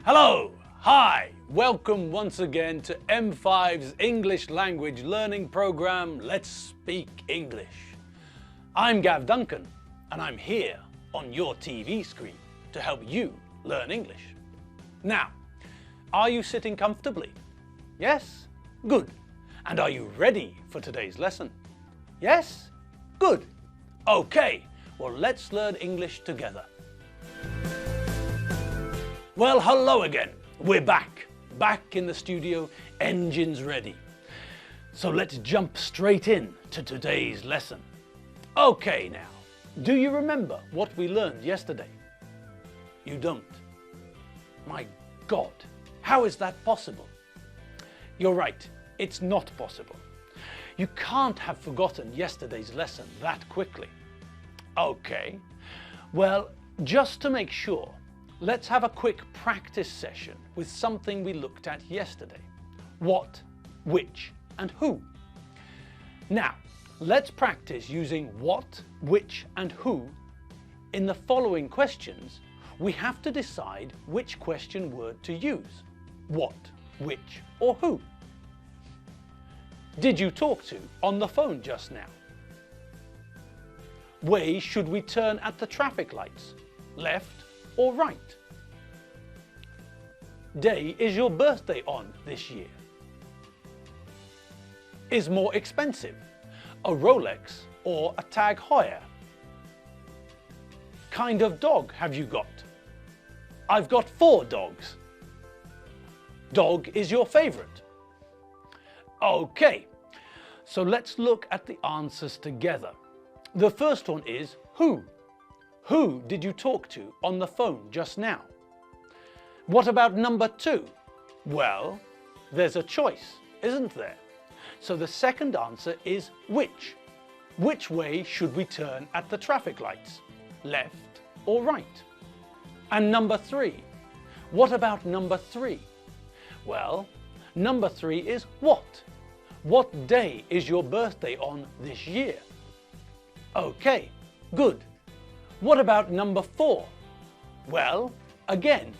Hello, hi, welcome once again to M5's English language learning program, Let's Speak English. I'm Gav Duncan and I'm here on your TV screen to help you learn English. Now, are you sitting comfortably? Yes? Good. And are you ready for today's lesson? Yes? Good. Okay, well let's learn English together. Well, hello again. We're back in the studio, engines ready. So let's jump straight in to today's lesson. Okay now, do you remember what we learned yesterday? You don't? My God, how is that possible? You're right, it's not possible. You can't have forgotten yesterday's lesson that quickly. Okay, well, just to make sure, let's have a quick practice session with something we looked at yesterday. What, which, and who. Now, let's practice using what, which, and who. In the following questions, we have to decide which question word to use. What, which, or who. Did you talk to on the phone just now? Way should we turn at the traffic lights? Left or right? Day is your birthday on this year? Is more expensive, a Rolex or a Tag Heuer? Kind of dog have you got? I've got 4 dogs. Dog is your favorite? Okay, so let's look at the answers together. The first one is who. Who did you talk to on the phone just now? What about number 2? Well, there's a choice, isn't there? So the second answer is which. Which way should we turn at the traffic lights? Left or right? And number 3. What about number 3? Well, number 3 is what. What day is your birthday on this year? Okay, good. What about number 4? Well, again,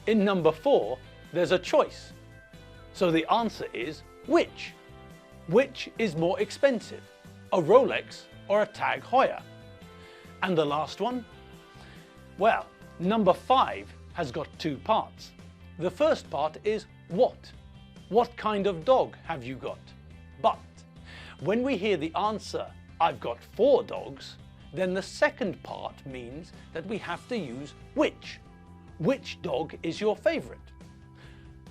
in number 4, there's a choice. So the answer is which. Which is more expensive, a Rolex or a Tag Heuer? And the last one? Well, number 5 has got 2 parts. The first part is what. What kind of dog have you got? But when we hear the answer, I've got 4 dogs, then the second part means that we have to use which. Which dog is your favorite?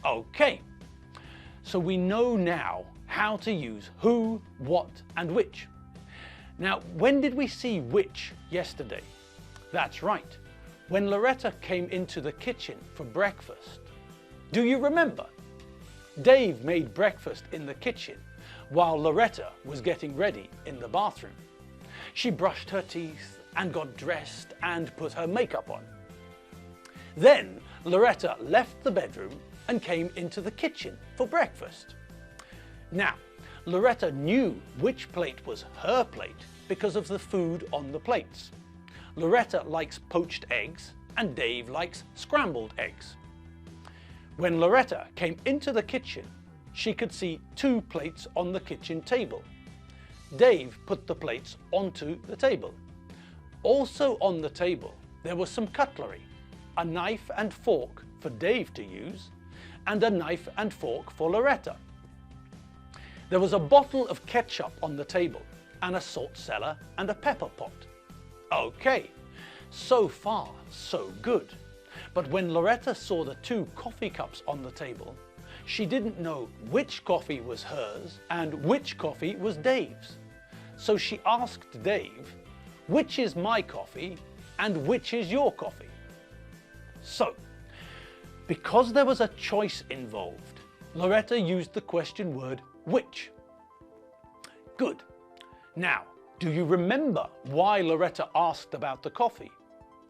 Okay, so we know now how to use who, what, and which. Now, when did we see which yesterday? That's right, when Loretta came into the kitchen for breakfast. Do you remember? Dave made breakfast in the kitchen while Loretta was getting ready in the bathroom. She brushed her teeth and got dressed and put her makeup on. Then Loretta left the bedroom and came into the kitchen for breakfast. Now, Loretta knew which plate was her plate because of the food on the plates. Loretta likes poached eggs and Dave likes scrambled eggs. When Loretta came into the kitchen, she could see 2 plates on the kitchen table. Dave put the plates onto the table. Also on the table, there was some cutlery, a knife and fork for Dave to use, and a knife and fork for Loretta. There was a bottle of ketchup on the table, and a salt cellar and a pepper pot. Okay, so far so good. But when Loretta saw the 2 coffee cups on the table, she didn't know which coffee was hers and which coffee was Dave's. So she asked Dave, which is my coffee and which is your coffee? So, because there was a choice involved, Loretta used the question word which. Good. Now, do you remember why Loretta asked about the coffee?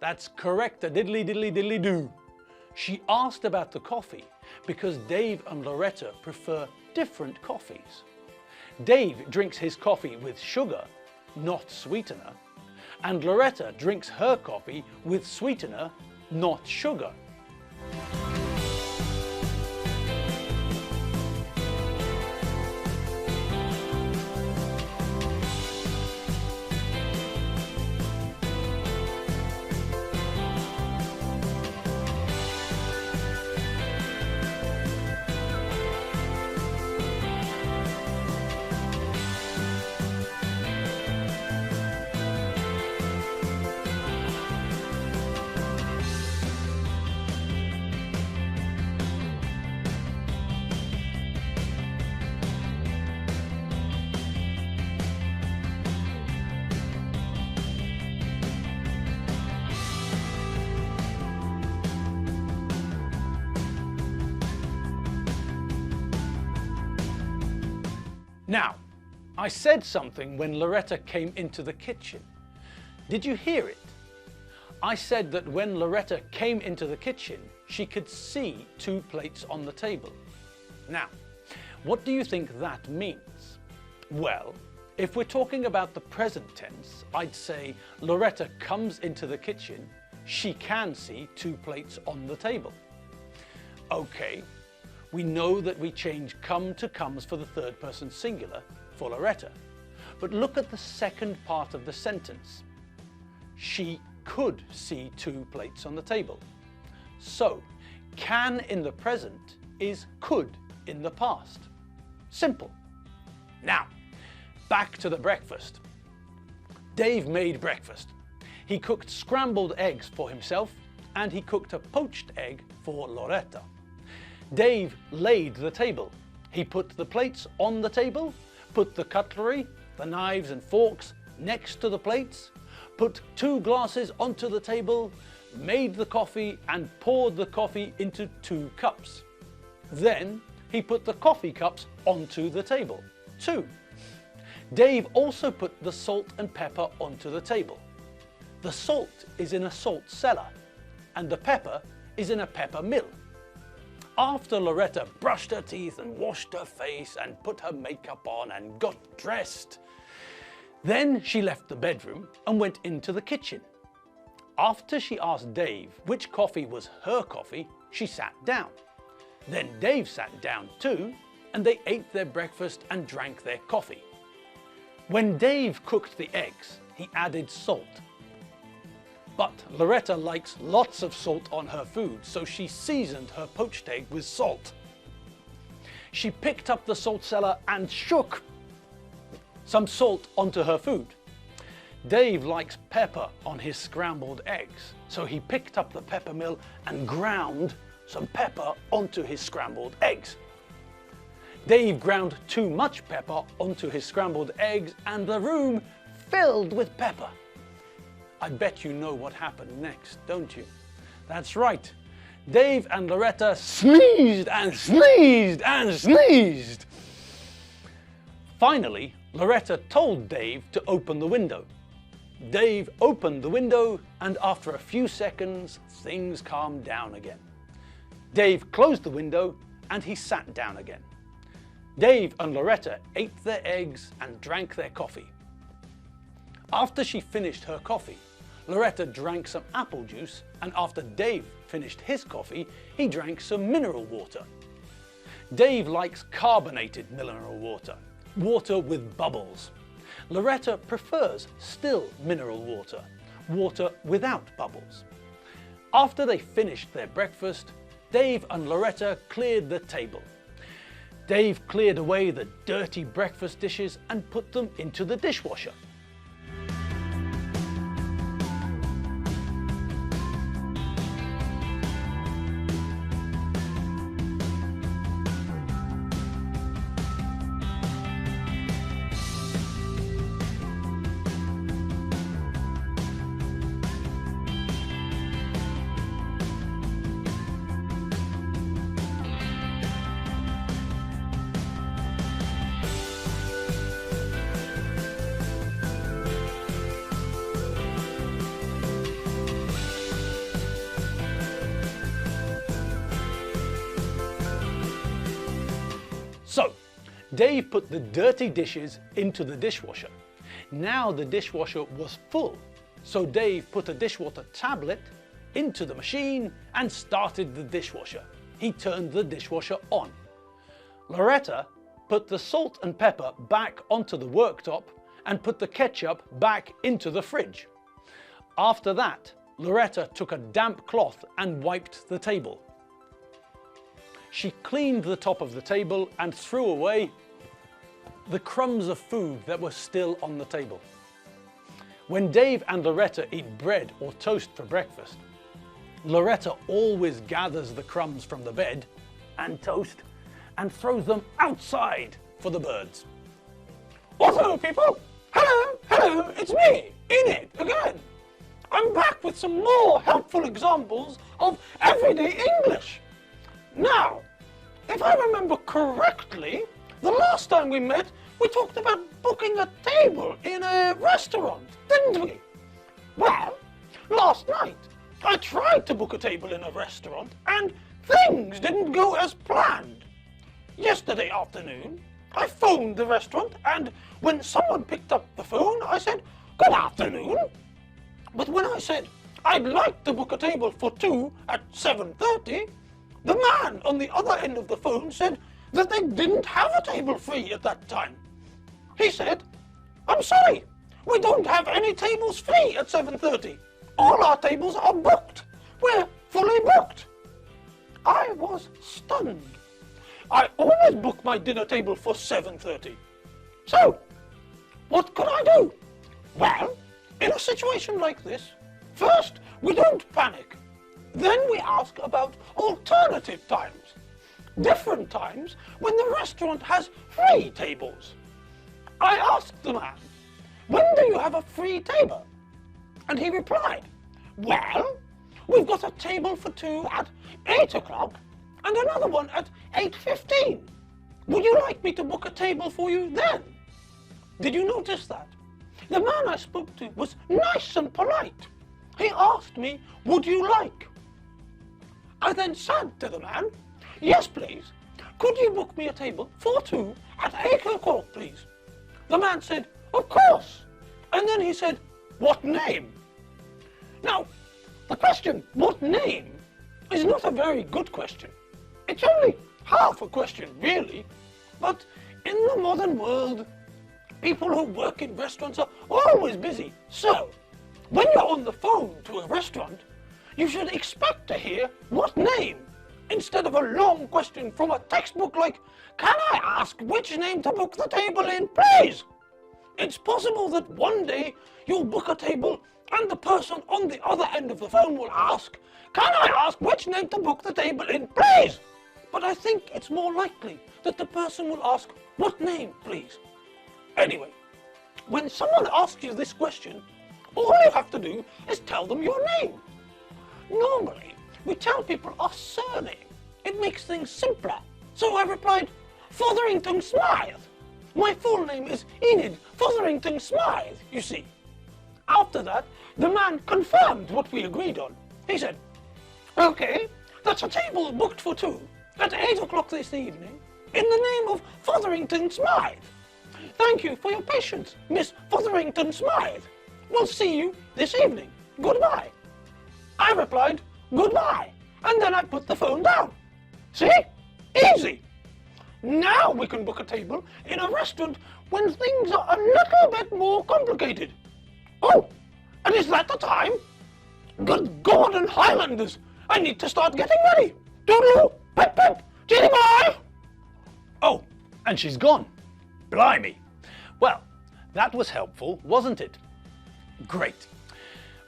That's correct, a diddly diddly diddly do. She asked about the coffee because Dave and Loretta prefer different coffees. Dave drinks his coffee with sugar, not sweetener, and Loretta drinks her coffee with sweetener, not sugar. Now, I said something when Loretta came into the kitchen. Did you hear it? I said that when Loretta came into the kitchen, she could see 2 plates on the table. Now, what do you think that means? Well, if we're talking about the present tense, I'd say Loretta comes into the kitchen, she can see 2 plates on the table. Okay, we know that we change come to comes for the third person singular for Loretta. But look at the second part of the sentence. She could see 2 plates on the table. So, can in the present is could in the past. Simple. Now, back to the breakfast. Dave made breakfast. He cooked scrambled eggs for himself and he cooked a poached egg for Loretta. Dave laid the table. He put the plates on the table, put the cutlery, the knives and forks next to the plates, put 2 glasses onto the table, made the coffee and poured the coffee into 2 cups. Then he put the coffee cups onto the table, too. Dave also put the salt and pepper onto the table. The salt is in a salt cellar and the pepper is in a pepper mill. After Loretta brushed her teeth and washed her face and put her makeup on and got dressed, then she left the bedroom and went into the kitchen. After she asked Dave which coffee was her coffee, she sat down. Then Dave sat down too, and they ate their breakfast and drank their coffee. When Dave cooked the eggs, he added salt. But Loretta likes lots of salt on her food, so she seasoned her poached egg with salt. She picked up the salt cellar and shook some salt onto her food. Dave likes pepper on his scrambled eggs, so he picked up the pepper mill and ground some pepper onto his scrambled eggs. Dave ground too much pepper onto his scrambled eggs and the room filled with pepper. I bet you know what happened next, don't you? That's right. Dave and Loretta sneezed and sneezed and sneezed. Finally, Loretta told Dave to open the window. Dave opened the window and after a few seconds, things calmed down again. Dave closed the window and he sat down again. Dave and Loretta ate their eggs and drank their coffee. After she finished her coffee, Loretta drank some apple juice, and after Dave finished his coffee, he drank some mineral water. Dave likes carbonated mineral water, water with bubbles. Loretta prefers still mineral water, water without bubbles. After they finished their breakfast, Dave and Loretta cleared the table. Dave cleared away the dirty breakfast dishes and put them into the dishwasher. So, Dave put the dirty dishes into the dishwasher. Now the dishwasher was full, so Dave put a dishwater tablet into the machine and started the dishwasher. He turned the dishwasher on. Loretta put the salt and pepper back onto the worktop and put the ketchup back into the fridge. After that, Loretta took a damp cloth and wiped the table. She cleaned the top of the table and threw away the crumbs of food that were still on the table. When Dave and Loretta eat bread or toast for breakfast, Loretta always gathers the crumbs from the bed and toast and throws them outside for the birds. Well, hello people! Hello, it's me, Enid, again. I'm back with some more helpful examples of everyday English. Now, if I remember correctly, the last time we met, we talked about booking a table in a restaurant, didn't we? Well, last night I tried to book a table in a restaurant and things didn't go as planned. Yesterday afternoon, I phoned the restaurant and when someone picked up the phone, I said, "Good afternoon." But when I said, "I'd like to book a table for 2 at 7:30, the man on the other end of the phone said that they didn't have a table free at that time. He said, "I'm sorry, we don't have any tables free at 7:30. All our tables are booked. We're fully booked." I was stunned. I always book my dinner table for 7:30. So, what could I do? Well, in a situation like this, first, we don't panic. Then we ask about alternative times. Different times when the restaurant has free tables. I asked the man, "When do you have a free table?" And he replied, "Well, we've got a table for 2 at 8 o'clock and another one at 8:15. Would you like me to book a table for you then?" Did you notice that? The man I spoke to was nice and polite. He asked me, "Would you like?" I then said to the man, "Yes, please. Could you book me a table for 2 at 8 o'clock, please?" The man said, "Of course." And then he said, "What name?" Now, the question, "What name?" is not a very good question. It's only half a question, really. But in the modern world, people who work in restaurants are always busy. So, when you're on the phone to a restaurant, you should expect to hear "what name" instead of a long question from a textbook like, "Can I ask which name to book the table in, please?" It's possible that one day you'll book a table and the person on the other end of the phone will ask, "Can I ask which name to book the table in, please?" But I think it's more likely that the person will ask, "What name, please?" Anyway, when someone asks you this question, all you have to do is tell them your name. Normally, we tell people our surname. It makes things simpler. So I replied, "Fotherington Smythe. My full name is Enid Fotherington Smythe, you see." After that, the man confirmed what we agreed on. He said, "Okay, that's a table booked for 2 at 8 o'clock this evening in the name of Fotherington Smythe. Thank you for your patience, Miss Fotherington Smythe. We'll see you this evening. Goodbye." I replied, "Goodbye," and then I put the phone down. See? Easy. Now we can book a table in a restaurant when things are a little bit more complicated. Oh, and is that the time? Good Gordon Highlanders, I need to start getting ready. Toodaloo, pip pip, jitty bye. Oh, and she's gone. Blimey. Well, that was helpful, wasn't it? Great.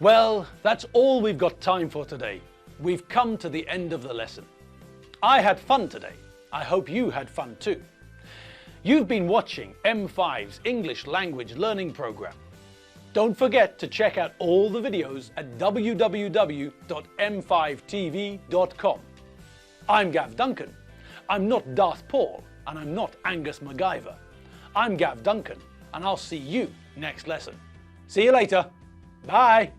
Well, that's all we've got time for today. We've come to the end of the lesson. I had fun today. I hope you had fun too. You've been watching M5's English Language Learning Program. Don't forget to check out all the videos at www.m5tv.com. I'm Gav Duncan. I'm not Darth Paul and I'm not Angus MacGyver. I'm Gav Duncan and I'll see you next lesson. See you later. Bye.